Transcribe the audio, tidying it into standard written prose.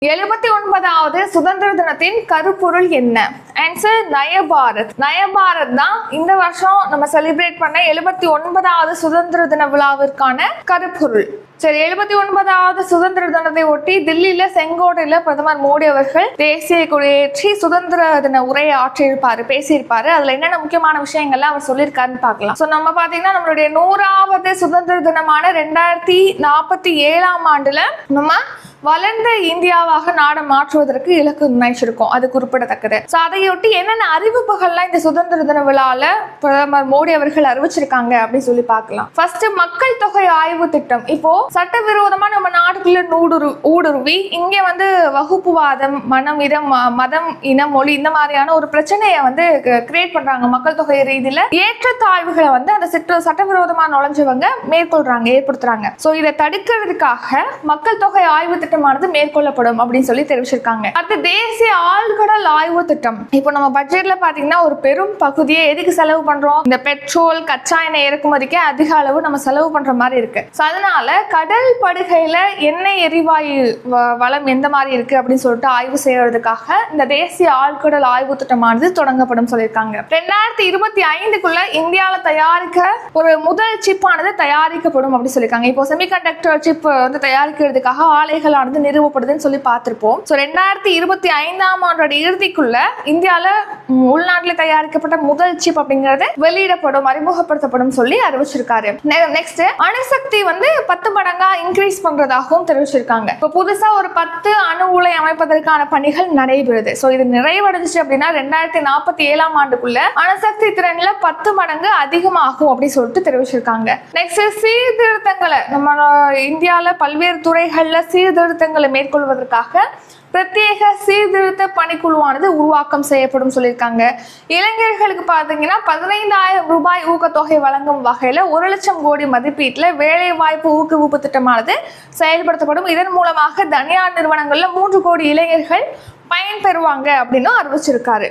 79வது சுதந்திர தினத்தின் கருப்பொருள் என்ன? ஆன்சர் நயபாரத். நயபாரத் தான் இந்த வருஷம் நம்ம செலிப்ரேட் பண்ண 79வது சுதந்திர தின விழாவிற்கான கருப்பொருள். சரி, 79வது சுதந்திர தினத்தை ஒட்டி தில்லியில செங்கோட்டையில பிரதமர் மோடி அவர்கள் தேசிய கொடியேற்றி சுதந்திர தின உரையை ஆற்றியிருப்பாரு, பேசியிருப்பாரு. அதுல என்னென்ன முக்கியமான விஷயங்கள்லாம் அவர் சொல்லியிருக்காருன்னு பார்க்கலாம். ஸோ நம்ம பாத்தீங்கன்னா நம்மளுடைய 100வது சுதந்திர தினமான 2047ஆம் ஆண்டுல நம்ம வளர்ந்த இந்தியாவாக நாடை மாற்றுவதற்கு இலக்கு நிர்ணயிச்சிருக்கோம். அது குறிப்பிடத்தக்கது. ஸோ அதையொட்டி என்னென்ன அறிவிப்புகள்லாம் இந்த சுதந்திர தின விழாவில் பிரதமர் மோடி அவர்கள் அறிவிச்சிருக்காங்க அப்படின்னு சொல்லி பார்க்கலாம். ஃபர்ஸ்ட், மக்கள் தொகை ஆய்வு திட்டம். இப்போ சட்டவிரோதமா நம்ம நாட்டுக்குள்ள ஊடுருவி இங்கே வகுப்புவாதம், மதம், இனம், மொழி இந்த மாதிரியான ஒரு பிரச்சனையை கிரியேட் பண்றாங்க. மக்கள் தொகை ரீதியில ஏற்றத்தாழ்வுகளை அந்த சட்டவிரோதமா நுழைஞ்சவங்க மேற்கொள்றாங்க, ஏற்படுத்துறாங்க. ஸோ இதை தடுக்கிறதுக்காக மக்கள் தொகை ஆய்வு திட்டமானது மேற்கொள்ளப்படும் அப்படின்னு சொல்லி தெரிவிச்சிருக்காங்க. அடுத்து தேசிய ஆழ்கடல் ஆய்வு திட்டம். இப்போ நம்ம பட்ஜெட்ல பாத்தீங்கன்னா ஒரு பெரும் பகுதியை எதுக்கு செலவு பண்றோம்? இந்த பெட்ரோல், கச்சா எண்ணெய் இறக்குமதிக்கு அதிக அளவு நம்ம செலவு பண்ற மாதிரி இருக்கு. அதனால கடல் படுகையில எண்ணெய் எரிவாயு வளம் எந்த மாதிரி இருக்கு அப்படின்னு சொல்லிட்டு ஆய்வு செய்யறதுக்காக இந்த தேசிய ஆழ்கடல் ஆய்வு திட்டமானது தொடங்கப்படும் சொல்லியிருக்காங்க. 2025க்குள்ள இந்தியாவில தயாரிக்க ஒரு முதல் சிப் ஆனது தயாரிக்கப்படும் அப்படின்னு சொல்லியிருக்காங்க. இப்போ செமிகண்டக்டர் சிப் தயாரிக்கிறதுக்காக ஆலைகள் நிறுவப்படுதுன்னு சொல்லி பார்த்திருப்போம். 2025ஆம் ஆண்டோட இறுதிக்குள்ள இந்தியால உள்நாட்டில் தயாரிக்கப்பட்ட முதல் சிப் அப்படிங்கறது வெளியிடப்படும், அறிமுகப்படுத்தப்படும் சொல்லி அறிவிச்சிருக்காரு. நெக்ஸ்ட், அணுசக்தி 10 மடங்கா இன்க்ரீஸ் பண்றதாகவும் தெரிவிச்சிருக்காங்க. இப்போ புதுசா ஒரு 10 அணு உலை அமைப்பதற்கான பணிகள் நடைபெறுது. இது நிறைவடைஞ்சிச்சு அப்படின்னா 2047ஆம் ஆண்டுக்குள்ள அணுசக்தி திறன்ல 10 மடங்கு அதிகமாகும் அப்படின்னு சொல்லிட்டு தெரிவிச்சிருக்காங்க. நெக்ஸ்ட், சீர்திருத்தங்களை நம்ம இந்தியால பல்வேறு துறைகள்ல சீர்திருத்தங்களை மேற்கொள்வதற்காக பிரத்யேக சீர்திருத்த பணிக்குழுவானது உருவாக்கம் செய்யப்படும் சொல்லியிருக்காங்க. இளைஞர்களுக்கு பார்த்தீங்கன்னா 15,000 ரூபாய் ஊக்கத்தொகை வழங்கும் வகையில் 1 லட்சம் கோடி மதிப்பீட்டில் வேலைவாய்ப்பு ஊக்குவிப்பு திட்டமானது செயல்படுத்தப்படும். இதன் மூலமாக தனியார் நிறுவனங்கள்ல 3 கோடி இளைஞர்கள் பயன்பெறுவாங்க அப்படின்னு அறிவிச்சிருக்காரு.